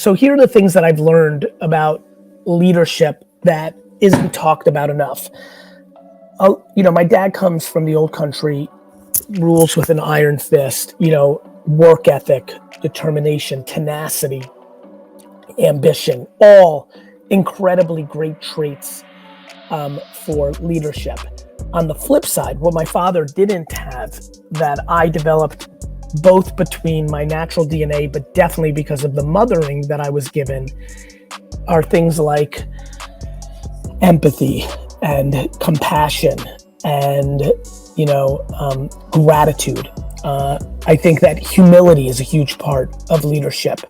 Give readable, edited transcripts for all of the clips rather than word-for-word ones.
So here are the things that I've learned about leadership that isn't talked about enough. My dad comes from the old country, rules with an iron fist, work ethic, determination, tenacity, ambition, all incredibly great traits for leadership. On the flip side, what my father didn't have that I developed both between my natural DNA, but definitely because of the mothering that I was given, are things like empathy and compassion and, gratitude. I think that humility is a huge part of leadership.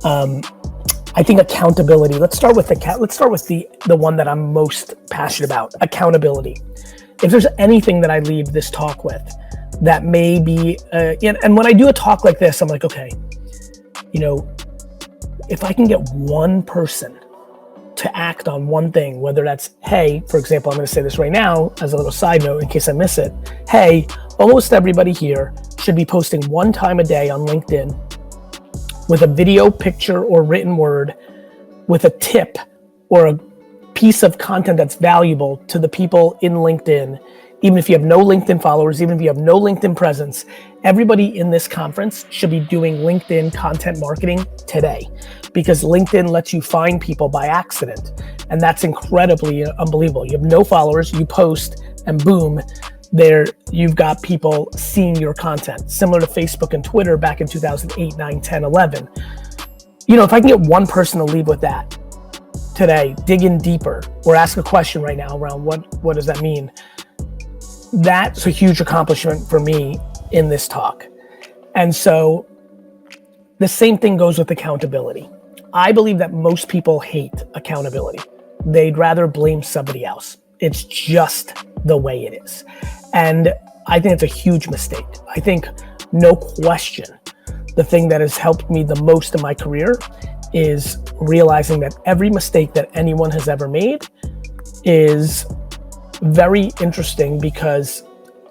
I think accountability. Let's start with the one that I'm most passionate about, accountability. If there's anything that I leave this talk with that may be, and when I do a talk like this, I'm like, okay, if I can get one person to act on one thing, whether that's, hey, for example, I'm gonna say this right now as a little side note in case I miss it. Hey, almost everybody here should be posting one time a day on LinkedIn with a video, picture, or written word with a tip or a piece of content that's valuable to the people in LinkedIn. Even if you have no LinkedIn followers, even if you have no LinkedIn presence, everybody in this conference should be doing LinkedIn content marketing today, because LinkedIn lets you find people by accident. And that's incredibly unbelievable. You have no followers, you post, and boom, there you've got people seeing your content. Similar to Facebook and Twitter back in 2008, 9, 10, 11. If I can get one person to leave with that today, dig in deeper, or ask a question right now around what does that mean? That's a huge accomplishment for me in this talk. And so the same thing goes with accountability. I believe that most people hate accountability. They'd rather blame somebody else. It's just the way it is. And I think it's a huge mistake. I think, no question, the thing that has helped me the most in my career is realizing that every mistake that anyone has ever made is very interesting, because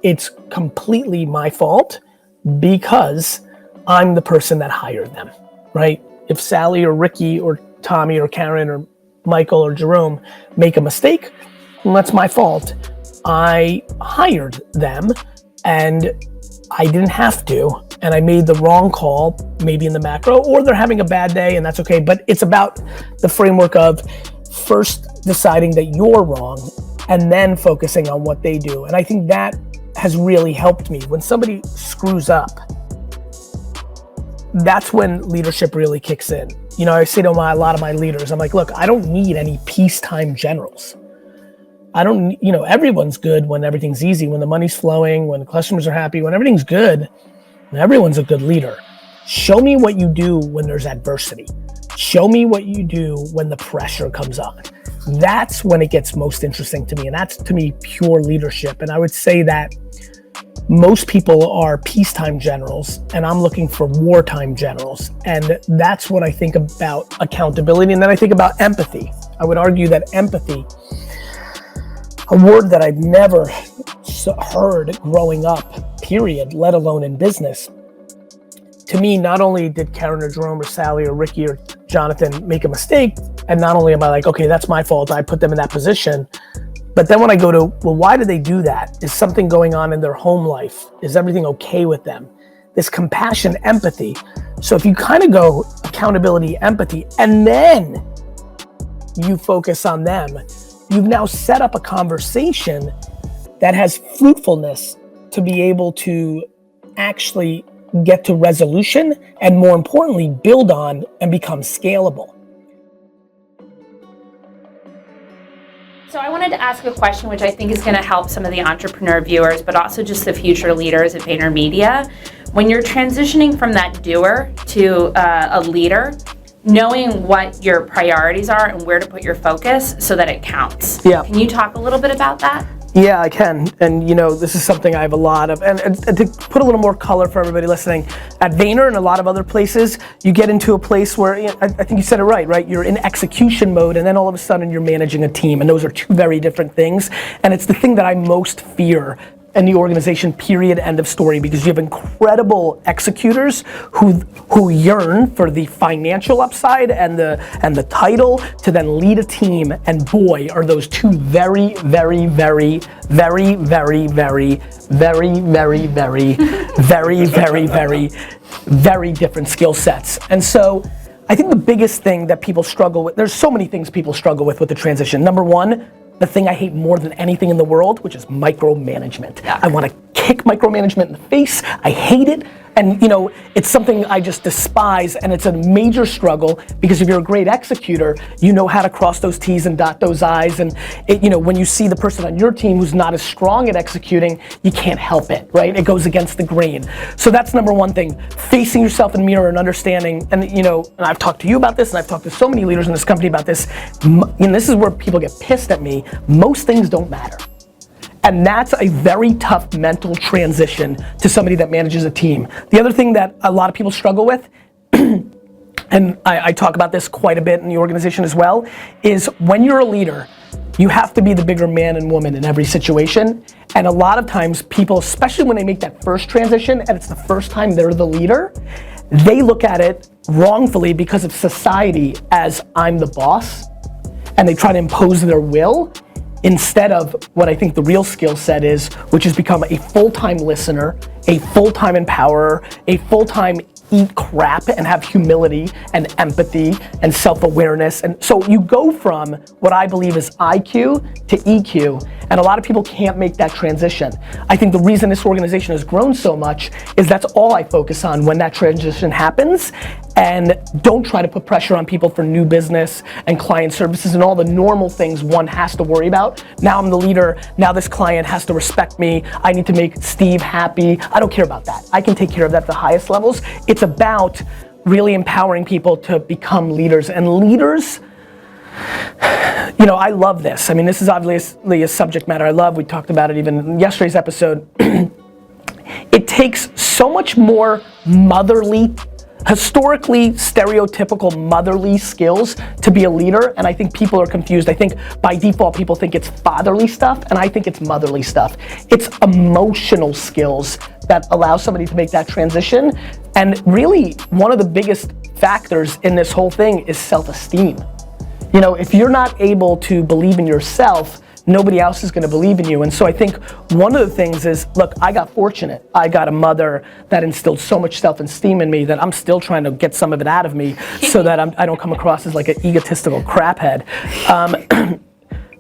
it's completely my fault, because I'm the person that hired them, right? If Sally or Ricky or Tommy or Karen or Michael or Jerome make a mistake, well, that's my fault. I hired them and I didn't have to, and I made the wrong call, maybe in the macro, or they're having a bad day and that's okay. But it's about the framework of first deciding that you're wrong and then focusing on what they do. And I think that has really helped me. When somebody screws up, that's when leadership really kicks in. I say to a lot of my leaders, I'm like, look, I don't need any peacetime generals. Everyone's good when everything's easy, when the money's flowing, when the customers are happy, when everything's good, everyone's a good leader. Show me what you do when there's adversity. Show me what you do when the pressure comes on. That's when it gets most interesting to me. And that's, to me, pure leadership. And I would say that most people are peacetime generals, and I'm looking for wartime generals. And that's what I think about accountability. And then I think about empathy. I would argue that empathy, a word that I've never heard growing up, period, let alone in business. To me, not only did Karen or Jerome or Sally or Ricky or Jonathan make a mistake, and not only am I like, okay, that's my fault, I put them in that position, but then when I go to, well, why did they do that? Is something going on in their home life? Is everything okay with them? This compassion, empathy. So if you kind of go accountability, empathy, and then you focus on them, you've now set up a conversation that has fruitfulness to be able to actually get to resolution, and more importantly, build on and become scalable. So I wanted to ask a question which I think is going to help some of the entrepreneur viewers, but also just the future leaders at VaynerMedia. When you're transitioning from that doer to a leader, knowing what your priorities are and where to put your focus so that it counts. Yeah. Can you talk a little bit about that? Yeah, I can. And this is something I have a lot of, and to put a little more color for everybody listening, at Vayner and a lot of other places, you get into a place where, I think you said it right? You're in execution mode, and then all of a sudden you're managing a team, and those are two very different things. And it's the thing that I most fear in the organization, period, end of story, because you have incredible executors who yearn for the financial upside and the title to then lead a team, and boy, are those two very, very, very, very, very, very, very, very, very, very, very, very, very different skill sets. And so I think the biggest thing that people struggle with, there's so many things people struggle with the transition. Number one, the thing I hate more than anything in the world, which is micromanagement. Yeah. I want to kick micromanagement in the face. I hate it. And it's something I just despise, and it's a major struggle, because if you're a great executor, you know how to cross those T's and dot those I's, and when you see the person on your team who's not as strong at executing, you can't help it, right? It goes against the grain. So that's number one thing, facing yourself in the mirror and understanding, and I've talked to you about this, and I've talked to so many leaders in this company about this, and this is where people get pissed at me, most things don't matter. And that's a very tough mental transition to somebody that manages a team. The other thing that a lot of people struggle with, and I talk about this quite a bit in the organization as well, is when you're a leader, you have to be the bigger man and woman in every situation. And a lot of times people, especially when they make that first transition and it's the first time they're the leader, they look at it wrongfully because of society as I'm the boss, and they try to impose their will, instead of what I think the real skill set is, which is become a full-time listener, a full-time empowerer, a full-time eat crap and have humility and empathy and self-awareness. And so you go from what I believe is IQ to EQ, and a lot of people can't make that transition. I think the reason this organization has grown so much is that's all I focus on when that transition happens, and don't try to put pressure on people for new business and client services and all the normal things one has to worry about. Now I'm the leader, now this client has to respect me, I need to make Steve happy. I don't care about that. I can take care of that at the highest levels. It's about really empowering people to become leaders, and leaders, I love this. I mean, this is obviously a subject matter I love. We talked about it even in yesterday's episode. It takes so much more motherly, historically stereotypical motherly skills to be a leader, and I think people are confused. I think by default people think it's fatherly stuff, and I think it's motherly stuff. It's emotional skills that allow somebody to make that transition, and really one of the biggest factors in this whole thing is self-esteem. If you're not able to believe in yourself, nobody else is gonna believe in you. And so I think one of the things is, look, I got fortunate. I got a mother that instilled so much self-esteem in me that I'm still trying to get some of it out of me so that I don't come across as like an egotistical craphead.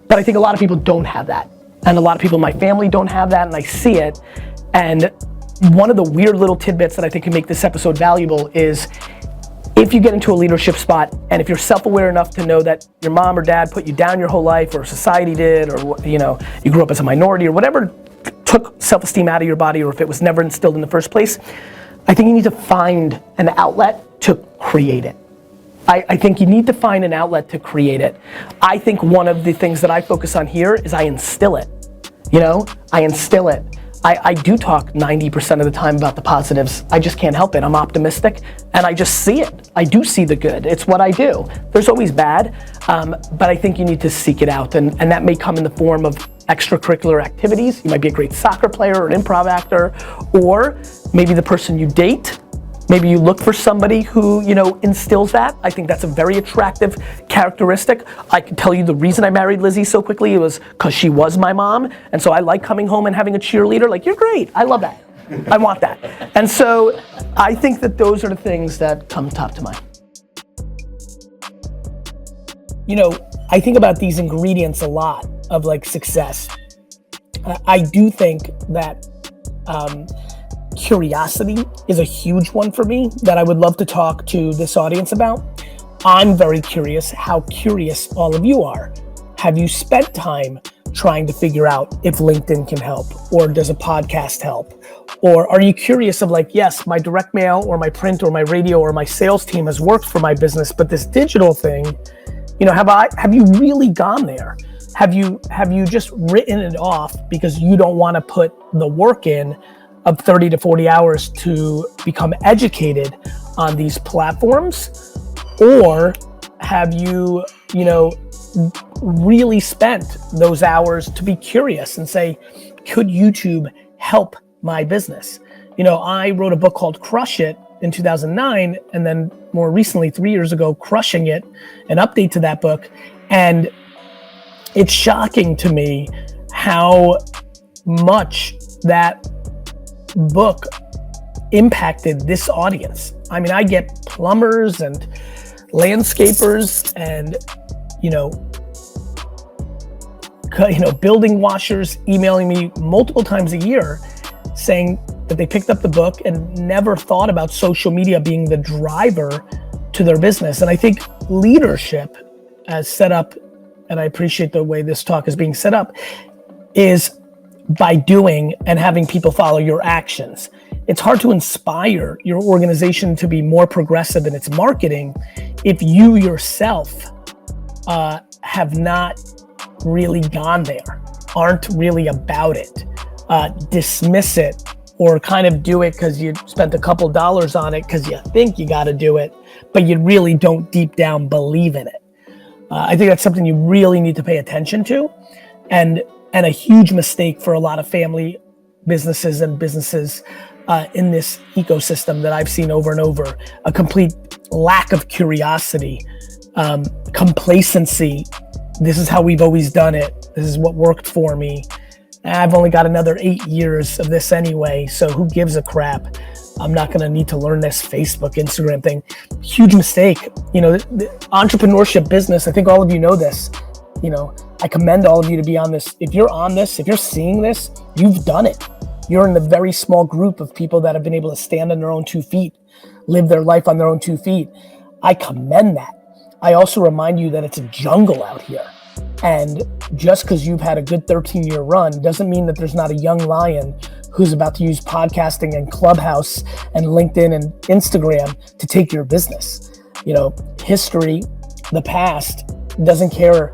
But I think a lot of people don't have that. And a lot of people in my family don't have that, and I see it. And one of the weird little tidbits that I think can make this episode valuable is, if you get into a leadership spot, and if you're self-aware enough to know that your mom or dad put you down your whole life, or society did, or you grew up as a minority, or whatever took self-esteem out of your body, or if it was never instilled in the first place, I think you need to find an outlet to create it. I think you need to find an outlet to create it. I think one of the things that I focus on here is I instill it. I instill it. I do talk 90% of the time about the positives. I just can't help it. I'm optimistic, and I just see it. I do see the good. It's what I do. There's always bad, but I think you need to seek it out, and that may come in the form of extracurricular activities. You might be a great soccer player or an improv actor, or maybe the person you date. Maybe you look for somebody who, instills that. I think that's a very attractive characteristic. I can tell you the reason I married Lizzie so quickly was because she was my mom, and so I like coming home and having a cheerleader. Like, you're great, I love that. I want that. And so I think that those are the things that come top to mind. I think about these ingredients a lot of success. I do think that curiosity is a huge one for me that I would love to talk to this audience about. I'm very curious how curious all of you are. Have you spent time trying to figure out if LinkedIn can help, or does a podcast help? Or are you curious of yes, my direct mail or my print or my radio or my sales team has worked for my business, but this digital thing, have you really gone there? Have you just written it off because you don't want to put the work in of 30 to 40 hours to become educated on these platforms? Or have you, really spent those hours to be curious and say, could YouTube help my business. I wrote a book called Crush It in 2009, and then more recently, 3 years ago, Crushing It, an update to that book. And it's shocking to me how much that book impacted this audience. I mean, I get plumbers and landscapers and, building washers emailing me multiple times a year saying that they picked up the book and never thought about social media being the driver to their business. And I think leadership, as set up, and I appreciate the way this talk is being set up, is by doing and having people follow your actions. It's hard to inspire your organization to be more progressive in its marketing if you yourself have not really gone there, aren't really about it, dismiss it, or kind of do it because you spent a couple dollars on it because you think you got to do it, but you really don't deep down believe in it. I think that's something you really need to pay attention to, and a huge mistake for a lot of family businesses and businesses in this ecosystem that I've seen over and over. A complete lack of curiosity, complacency. This is how we've always done it. This is what worked for me. I've only got another 8 years of this anyway, so who gives a crap? I'm not gonna need to learn this Facebook, Instagram thing. Huge mistake. The entrepreneurship business, I think all of you know this. I commend all of you to be on this. If you're on this, if you're seeing this, you've done it. You're in the very small group of people that have been able to stand on their own 2 feet, live their life on their own 2 feet. I commend that. I also remind you that it's a jungle out here. And just because you've had a good 13-year run doesn't mean that there's not a young lion who's about to use podcasting and Clubhouse and LinkedIn and Instagram to take your business. History, the past, doesn't care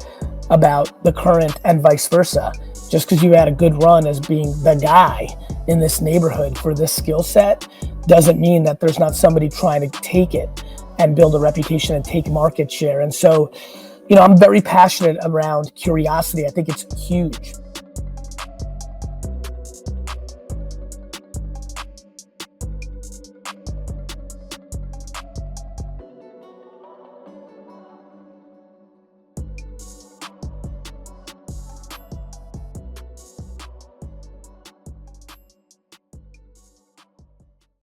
about the current and vice versa. Just because you had a good run as being the guy in this neighborhood for this skill set doesn't mean that there's not somebody trying to take it and build a reputation and take market share. And so, I'm very passionate around curiosity. I think it's huge.